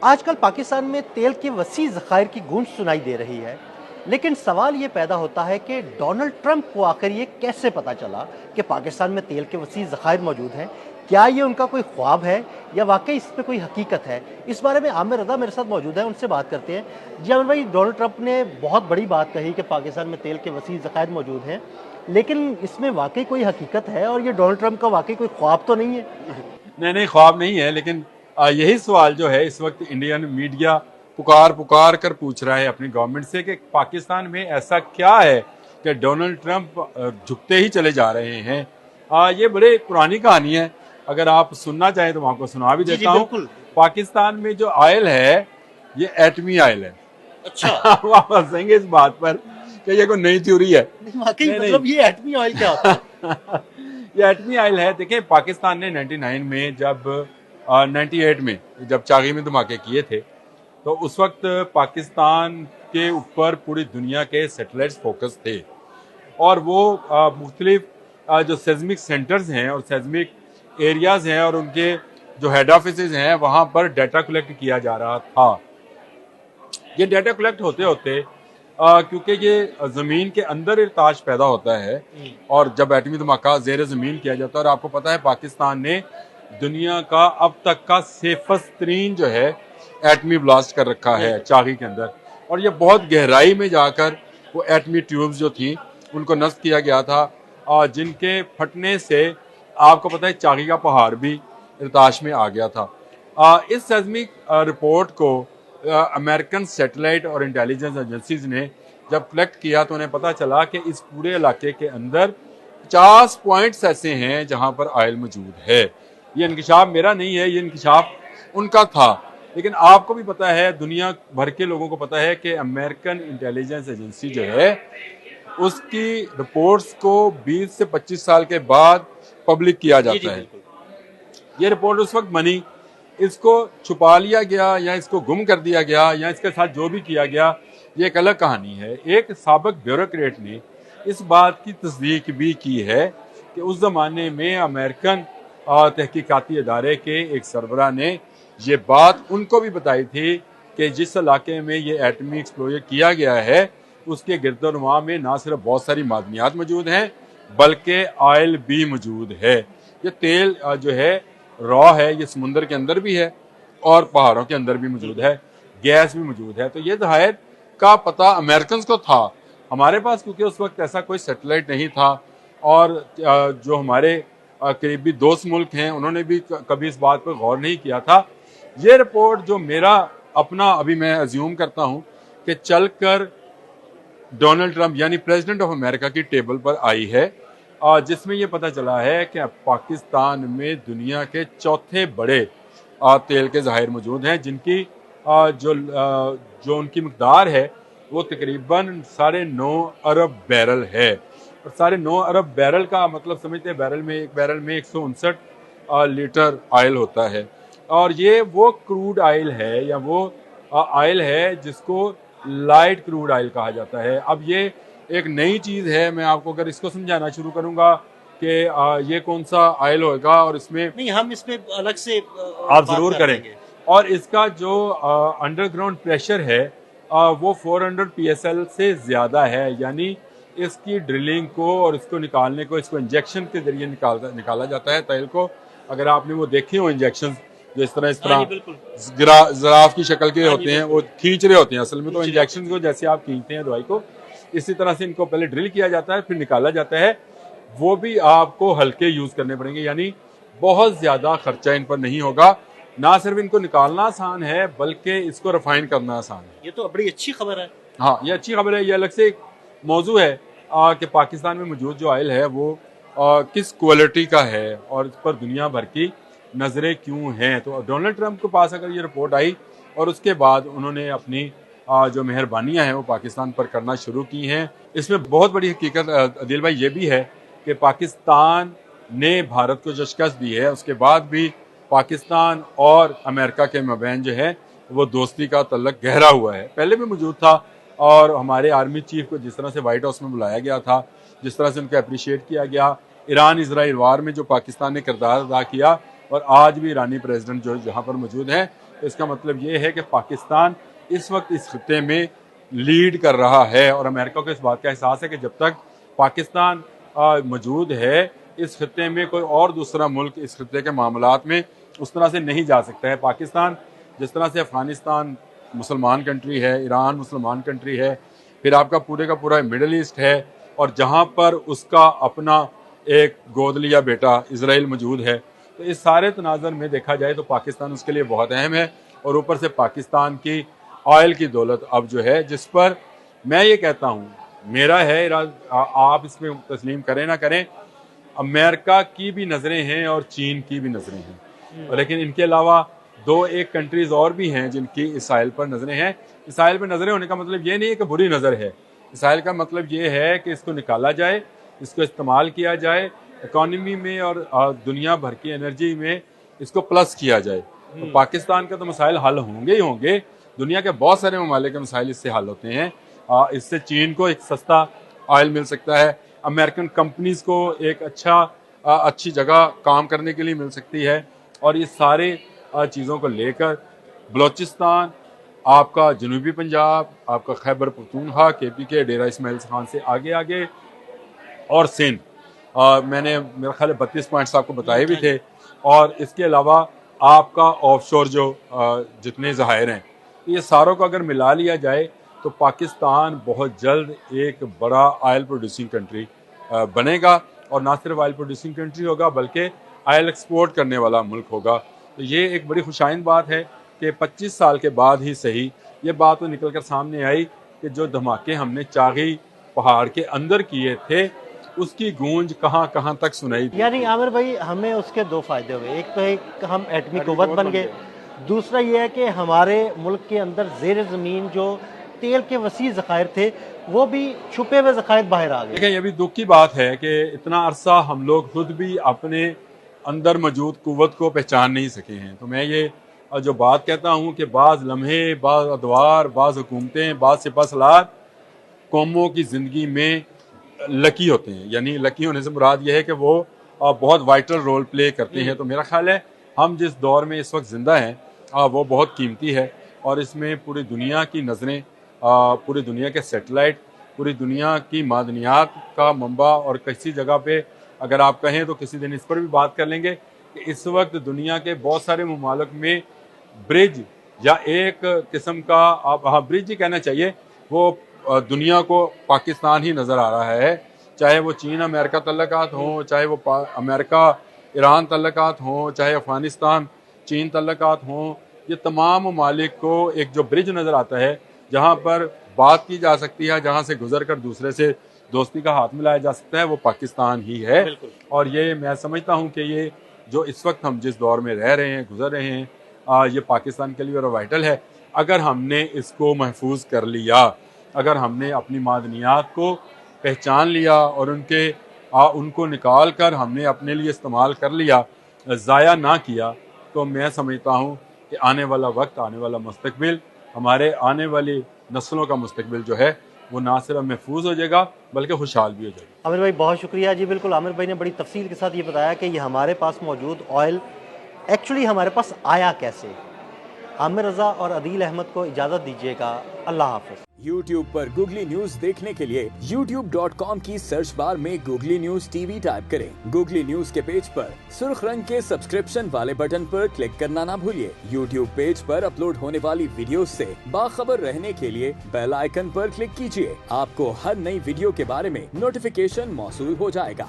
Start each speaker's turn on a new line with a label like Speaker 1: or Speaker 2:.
Speaker 1: आजकल पाकिस्तान में तेल के वसी ज़खायर की गूंज सुनाई दे रही है, लेकिन सवाल ये पैदा होता है कि डोनाल्ड ट्रंप को आखिर ये कैसे पता चला कि पाकिस्तान में तेल के वसी ज़खायर मौजूद हैं? क्या ये उनका कोई ख्वाब है या वाकई इस पे कोई हकीकत है? इस बारे में आमिर रज़ा मेरे साथ मौजूद है, उनसे बात करते हैं। जी आमिर भाई, डोनाल्ड ट्रंप ने बहुत बड़ी बात कही कि पाकिस्तान में तेल के वसी ज़खायर मौजूद हैं, लेकिन इसमें वाकई कोई हकीकत है और ये डोनाल्ड ट्रंप का वाकई कोई ख्वाब तो नहीं है?
Speaker 2: नहीं, ख्वाब नहीं है, लेकिन यही सवाल जो है इस वक्त इंडियन मीडिया पुकार पुकार कर पूछ रहा है अपनी गवर्नमेंट से कि पाकिस्तान में ऐसा क्या है कि डोनाल्ड ट्रंप झुकते ही चले जा रहे हैं। ये बड़े पुरानी कहानी है, अगर आप सुनना चाहें तो मैं आपको सुना भी देता हूँ। पाकिस्तान में जो ऑयल है ये एटमी ऑयल है।
Speaker 1: अच्छा।
Speaker 2: आप हंसेंगे इस बात पर कि ये कोई नई थ्योरी है।
Speaker 1: वाकई मतलब ये एटमी ऑयल क्या होता है?
Speaker 2: ये एटमी ऑयल है। देखिए, पाकिस्तान ने 99 में जब 98 में जब चागी में धमाके किए थे तो उस वक्त पाकिस्तान के ऊपर पूरी दुनिया के सैटेलाइट्स फोकस थे और वो मुख्तलिफ जो सेस्मिक सेंटर्स हैं और सेस्मिक एरियाज हैं और उनके जो हेड ऑफिसेज हैं वहाँ पर डाटा कलेक्ट किया जा रहा था। ये डाटा कलेक्ट होते होते क्योंकि ये ज़मीन के अंदर इर्ताश पैदा होता है और जब एटमी धमाका ज़ेर ज़मीन किया जाता है, और आपको पता है पाकिस्तान ने दुनिया का अब तक का सेफस्ट तरीन जो है एटमी ब्लास्ट कर रखा है चागी के अंदर, और ये बहुत गहराई में जाकर वो एटमी ट्यूब्स जो थी उनको नष्ट किया गया था, और जिनके फटने से आपको पता है चागी का पहाड़ भी इर्ताश में आ गया था। इस सेस्मिक रिपोर्ट को अमेरिकन सैटेलाइट और इंटेलिजेंस एजेंसीज ने जब कलेक्ट किया तो उन्हें पता चला कि इस पूरे इलाके के अंदर 50 पॉइंट्स ऐसे हैं जहां पर ऑयल मौजूद है। ये इंकशाफ मेरा नहीं है, ये इंकशाफ उनका था, लेकिन आपको भी पता है, दुनिया भर के लोगों को पता है कि अमेरिकन इंटेलिजेंस एजेंसी जो है उसकी रिपोर्ट्स को 20 से 25 साल के बाद पब्लिक किया जाता है। ये रिपोर्ट उस वक्त बनी, इसको छुपा लिया गया या इसको गुम कर दिया गया या इसके साथ जो भी किया गया ये एक अलग कहानी है। एक साबिक ब्यूरोक्रेट ने इस बात की तस्दीक भी की है कि उस ज़माने में अमेरिकन तहकीकाती इदारे के एक सरबरा ने ये बात उनको भी बताई थी कि जिस इलाके में ये एटमी एक्सप्लोजर किया गया है उसके गिरदोनुमा में ना सिर्फ बहुत सारी मादनियात मौजूद हैं बल्कि ऑयल भी मौजूद है। ये तेल जो है रॉ है, ये समुंदर के अंदर भी है और पहाड़ों के अंदर भी मौजूद है, गैस भी मौजूद है। तो ये ज़ाहिर का पता अमेरिकन को था, हमारे पास क्योंकि उस वक्त ऐसा कोई सैटेलाइट नहीं था, और जो हमारे करीबी दोस्त मुल्क हैं उन्होंने भी कभी इस बात पर गौर नहीं किया था। ये रिपोर्ट जो मेरा अपना अभी मैं अज्यूम करता हूँ कि चल कर डोनाल्ड ट्रंप यानी प्रेसिडेंट ऑफ अमेरिका की टेबल पर आई है, जिसमें ये पता चला है कि पाकिस्तान में दुनिया के चौथे बड़े तेल के ज़खायर मौजूद हैं, जिनकी जो उनकी मकदार है वो तकरीबन 9.5 अरब बैरल है। और 9.5 अरब बैरल का मतलब समझते हैं, एक बैरल में 159 लीटर ऑयल होता है, और ये वो क्रूड ऑयल है या वो ऑयल है जिसको लाइट क्रूड ऑयल कहा जाता है। अब ये एक नई चीज़ है, मैं आपको अगर इसको समझाना शुरू करूंगा कि ये कौन सा ऑयल होगा और इसमें
Speaker 1: नहीं, हम इसमें अलग से
Speaker 2: आप जरूर करेंगे। और इसका जो अंडरग्राउंड प्रेशर है वो 400 PSI से ज़्यादा है, यानी इसकी ड्रिलिंग को और इसको निकालने को, इसको इंजेक्शन के जरिए निकाला जाता है तेल को। अगर आपने वो देखे हो इंजेक्शन जो इस तरह ज़राफ की शक्ल के होते हैं, वो खींच रहे होते हैं, असल में तो इंजेक्शन को जैसे आप खींचते हैं दवाई को, इसी तरह से इनको पहले ड्रिल किया जाता है फिर निकाला जाता है। वो भी आपको हल्के यूज़ करने पड़ेंगे, यानी बहुत ज़्यादा खर्चा इन पर नहीं होगा। ना सिर्फ इनको निकालना आसान है बल्कि इसको रिफाइन करना आसान है।
Speaker 1: ये तो बड़ी अच्छी खबर है।
Speaker 2: हाँ, ये अच्छी खबर है। ये अलग से एक मौजू है कि पाकिस्तान में मौजूद जो ऑयल है वो किस क्वालिटी का है और इस पर दुनिया भर की नज़रें क्यों हैं। तो डोनाल्ड ट्रंप के पास अगर ये रिपोर्ट आई और उसके बाद उन्होंने अपनी जो मेहरबानियां हैं वो पाकिस्तान पर करना शुरू की हैं, इसमें बहुत बड़ी हकीकत अदील भाई ये भी है कि पाकिस्तान ने भारत को जो शिकस्त दी है उसके बाद भी पाकिस्तान और अमेरिका के मबैन जो है वो दोस्ती का तल्लक गहरा हुआ है, पहले भी मौजूद था। और हमारे आर्मी चीफ को जिस तरह से वाइट हाउस में बुलाया गया था, जिस तरह से उनको अप्रिशिएट किया गया, ईरान इसराइल वार में जो पाकिस्तान ने किरदार अदा किया, और आज भी ईरानी प्रेसिडेंट जो जहाँ पर मौजूद हैं तो इसका मतलब ये है कि पाकिस्तान इस वक्त इस खित्ते में लीड कर रहा है और अमेरिका को इस बात का एहसास है कि जब तक पाकिस्तान मौजूद है इस खित्ते में कोई और दूसरा मुल्क इस खित्ते के मामलात में उस तरह से नहीं जा सकता है। पाकिस्तान जिस तरह से अफगानिस्तान मुसलमान कंट्री है, ईरान मुसलमान कंट्री है, फिर आपका पूरे का पूरा मिडल ईस्ट है और जहाँ पर उसका अपना एक गोद लिया बेटा इसराइल मौजूद है, तो इस सारे तनाज़र में देखा जाए तो पाकिस्तान उसके लिए बहुत अहम है। और ऊपर से पाकिस्तान की ऑयल की दौलत अब जो है, जिस पर मैं ये कहता हूँ, मेरा है आप इसमें तस्लीम करें ना करें, अमेरिका की भी नज़रें हैं और चीन की भी नज़रें हैं, लेकिन इनके अलावा 2-1 कंट्रीज़ और भी हैं जिनकी इसराइल पर नज़रें हैं। इसराइल पर नज़रें होने का मतलब ये नहीं है कि बुरी नज़र है, इसराइल का मतलब ये है कि इसको निकाला जाए, इसको इस्तेमाल किया जाए, इकॉनमी में और दुनिया भर की एनर्जी में इसको प्लस किया जाए। तो पाकिस्तान का तो मसाइल हल होंगे ही होंगे, दुनिया के बहुत सारे ममालिक के मसाइल इससे हल होते हैं। इससे चीन को एक सस्ता ऑयल मिल सकता है, अमेरिकन कंपनीज को एक अच्छी जगह काम करने के लिए मिल सकती है। और ये सारे चीज़ों को लेकर बलूचिस्तान, आपका जनूबी पंजाब, आपका खैबर पख्तूनख्वा KPK डेरा इस्माइल खान से आगे आगे और सिंध, मैंने मेरा ख्याल 32 पॉइंट्स आपको बताए भी थे। और इसके अलावा आपका ऑफशोर जो जितने ज़खायर हैं, ये सारों को अगर मिला लिया जाए तो पाकिस्तान बहुत जल्द एक बड़ा ऑयल प्रोड्यूसिंग कंट्री बनेगा। और ना सिर्फ ऑयल प्रोड्यूसिंग कंट्री होगा बल्कि ऑयल एक्सपोर्ट करने वाला मुल्क होगा। तो ये एक बड़ी खुशाइंद बात है कि 25 साल के बाद ही सही ये बात तो निकल कर सामने आई कि जो धमाके हमने चागी पहाड़ के अंदर किए थे उसकी गूंज कहां कहां तक सुनाई दी।
Speaker 1: यानी आमिर भाई, हमें उसके 2 फायदे हुए, एक तो एक हम एटमी कुव्वत बन गए, दूसरा ये है कि हमारे मुल्क के अंदर ज़ेर ज़मीन जो तेल के वसी ज़खायर थे वो भी छुपे हुए ज़खायर बाहर आ गए।
Speaker 2: देखिए, ये भी दुख की बात है कि इतना अरसा हम लोग खुद भी अपने अंदर मौजूद कुव्वत को पहचान नहीं सके हैं। तो मैं ये जो बात कहता हूँ कि बाज़ लम्हे, बाज़ अदवार, बाज़ हुकूमतें, बाज़ सिपहसालार कौमों की ज़िंदगी में लकी होते हैं। यानी लकी होने से मुराद ये है कि वो बहुत वाइटल रोल प्ले करते हैं। तो मेरा ख्याल है हम जिस दौर में इस वक्त ज़िंदा हैं वो बहुत कीमती है और इसमें पूरी दुनिया की नज़रें, पूरी दुनिया के सैटेलाइट, पूरी दुनिया की मादनियात का मंबा, और किसी जगह पे अगर आप कहें तो किसी दिन इस पर भी बात कर लेंगे कि इस वक्त दुनिया के बहुत सारे ममालिक में ब्रिज या एक किस्म का, आप ब्रिज ही कहना चाहिए, वो दुनिया को पाकिस्तान ही नज़र आ रहा है। चाहे वो चीन अमेरिका तल्लकात हों, चाहे वो अमेरिका ईरान तल्लकात हों, चाहे अफगानिस्तान चीन तल्लकात हों, ये तमाम ममालिक को एक जो ब्रिज नज़र आता है जहाँ पर बात की जा सकती है, जहाँ से गुजर कर दूसरे से दोस्ती का हाथ मिलाया जा सकता है, वो पाकिस्तान ही है। और ये मैं समझता हूँ कि ये जो इस वक्त हम जिस दौर में रह रहे हैं, गुजर रहे हैं, ये पाकिस्तान के लिए और वाइटल है। अगर हमने इसको महफूज कर लिया, अगर हमने अपनी मादनियात को पहचान लिया और उनको निकाल कर हमने अपने लिए इस्तेमाल कर लिया, ज़ाया ना किया, तो मैं समझता हूँ कि आने वाला वक्त, आने वाला मुस्तकबिल, हमारे आने वाली नस्लों का मुस्तकबिल जो है वो ना सिर्फ महफूज हो जाएगा बल्कि खुशहाल भी हो जाएगा।
Speaker 1: आमिर भाई बहुत शुक्रिया जी। बिल्कुल, आमिर भाई ने बड़ी तफसील के साथ ये बताया कि ये हमारे पास मौजूद ऑयल एक्चुअली हमारे पास आया कैसे। आमिर रज़ा और अदील अहमद को इजाज़त दीजिएगा। अल्लाह हाफ़िज़।
Speaker 3: YouTube पर गूगली न्यूज देखने के लिए youtube.com की सर्च बार में गूगली न्यूज TV टाइप करें। गूगली न्यूज के पेज पर सुर्ख रंग के सब्सक्रिप्शन वाले बटन पर क्लिक करना ना भूलिए। YouTube पेज पर अपलोड होने वाली वीडियो से बाखबर रहने के लिए बेल आइकन पर क्लिक कीजिए। आपको हर नई वीडियो के बारे में नोटिफिकेशन मौसूल हो जाएगा।